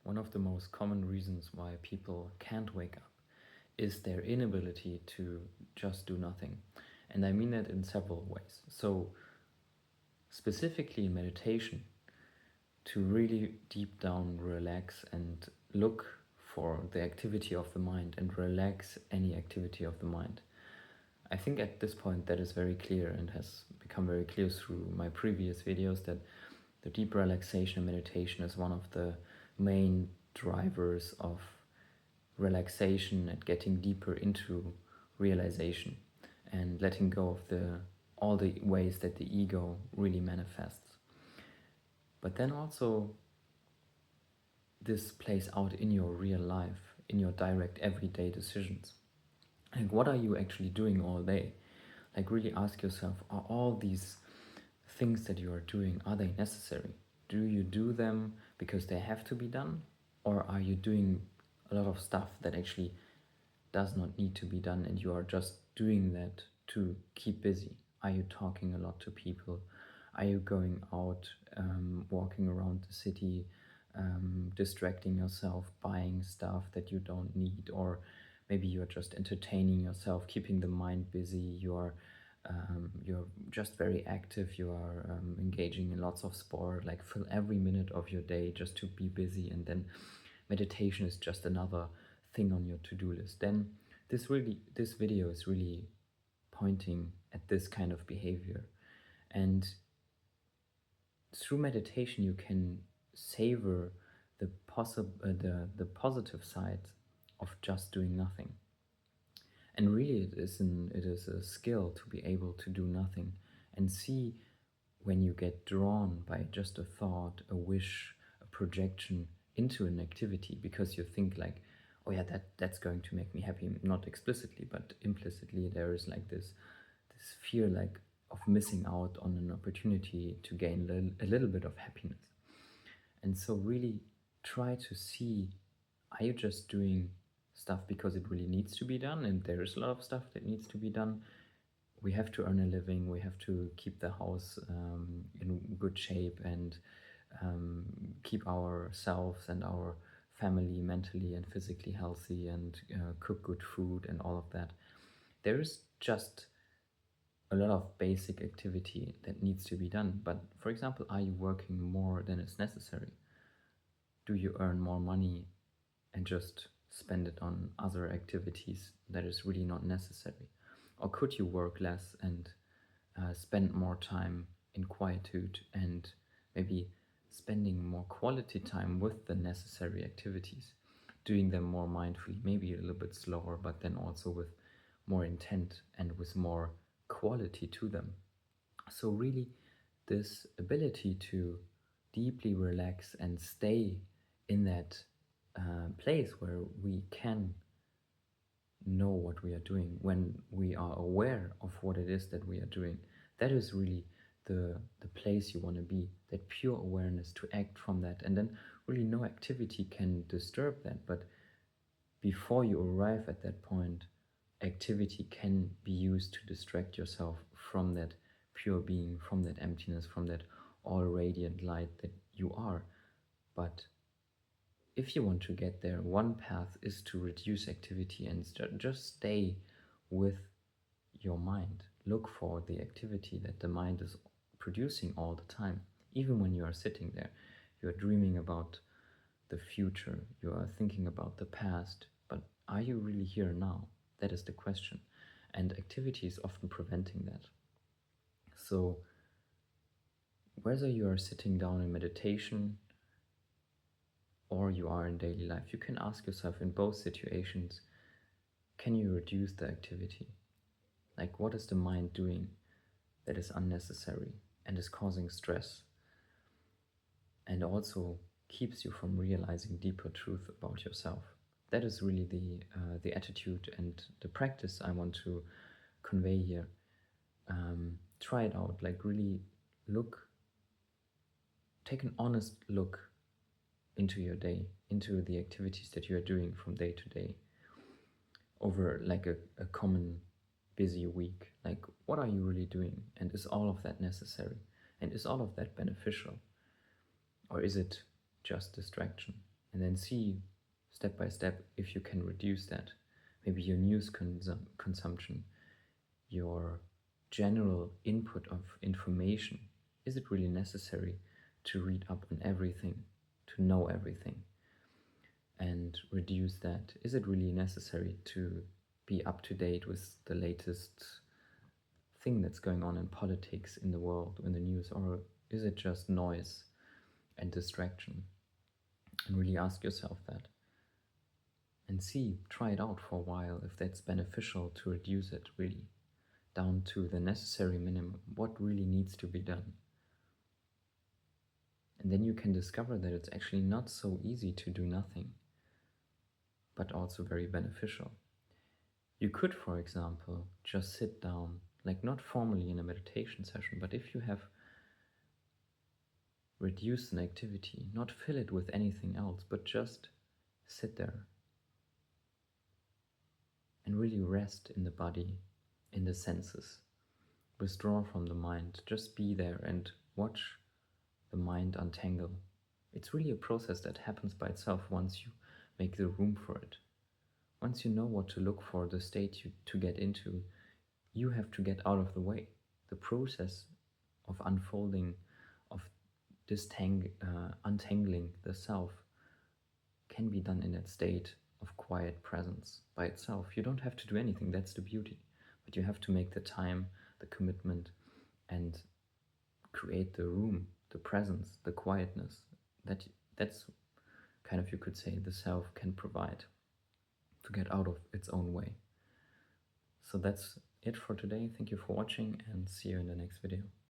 One of the most common reasons why people can't wake up is their inability to just do nothing. And I mean that in several ways. So, specifically in meditation, to really deep down relax and look for the activity of the mind and relax any activity of the mind. I think at this point that is very clear and has become very clear through my previous videos that the deep relaxation and meditation is one of the main drivers of relaxation and getting deeper into realization and letting go of all the ways that the ego really manifests. But then also this plays out in your real life, in your direct everyday decisions. Like, what are you actually doing all day? Like, really ask yourself, are all these things that you are doing, are they necessary? Do you do them because they have to be done? Or are you doing a lot of stuff that actually does not need to be done and you are just doing that to keep busy? Are you talking a lot to people? Are you going out, walking around the city, distracting yourself, buying stuff that you don't need? Or maybe you're just entertaining yourself, keeping the mind busy. You're just very active. You are engaging in lots of sport. Like, fill every minute of your day just to be busy, and then meditation is just another thing on your to-do list. Then this video is really pointing at this kind of behavior, and through meditation you can savor the positive side of just doing nothing. And really it is a skill to be able to do nothing and see when you get drawn by just a thought, a wish, a projection into an activity because you think like, oh yeah, that's going to make me happy. Not explicitly, but implicitly there is like this fear like of missing out on an opportunity to gain a little bit of happiness. And so really try to see, are you just doing stuff because it really needs to be done? And there is a lot of stuff that needs to be done. We have to earn a living, we have to keep the house in good shape and keep ourselves and our family mentally and physically healthy and cook good food and all of that. There is just a lot of basic activity that needs to be done. But for example, are you working more than is necessary? Do you earn more money and just spend it on other activities that is really not necessary? Or could you work less and spend more time in quietude and maybe spending more quality time with the necessary activities, doing them more mindfully, maybe a little bit slower, but then also with more intent and with more quality to them. So really this ability to deeply relax and stay in that place where we can know what we are doing, when we are aware of what it is that we are doing, that is really the place you want to be, that pure awareness to act from that. And then really no activity can disturb that. But before you arrive at that point, activity can be used to distract yourself from that pure being, from that emptiness, from that all radiant light that you are. But if you want to get there, one path is to reduce activity and just stay with your mind. Look for the activity that the mind is producing all the time. Even when you are sitting there, you are dreaming about the future, you are thinking about the past, but are you really here now? That is the question. And activity is often preventing that. So whether you are sitting down in meditation or you are in daily life, you can ask yourself in both situations, can you reduce the activity? Like, what is the mind doing that is unnecessary and is causing stress and also keeps you from realizing deeper truth about yourself? That is really the attitude and the practice I want to convey here. Try it out, like really take an honest look into your day, into the activities that you are doing from day to day over like a common busy week. Like, what are you really doing? And is all of that necessary? And is all of that beneficial? Or is it just distraction? and then see step by step if you can reduce that. Maybe your news consumption, your general input of information. Is it really necessary to read up on everything, to know everything? And reduce that. Is it really necessary to be up to date with the latest thing that's going on in politics, in the world, in the news, or is it just noise and distraction? And really ask yourself that. And see, try it out for a while if that's beneficial to reduce it really down to the necessary minimum, what really needs to be done. And then you can discover that it's actually not so easy to do nothing, but also very beneficial. You could, for example, just sit down, like not formally in a meditation session, but if you have reduced an activity, not fill it with anything else, but just sit there and really rest in the body, in the senses. Withdraw from the mind, just be there and watch the mind untangle. It's really a process that happens by itself once you make the room for it. Once you know what to look for, the state to get into, you have to get out of the way. The process of unfolding, of untangling the self can be done in that state of quiet presence by itself. You don't have to do anything, that's the beauty. But you have to make the time, the commitment, and create the room, the presence, the quietness that's kind of, you could say, the self can provide to get out of its own way. So that's it for today. Thank you for watching and see you in the next video.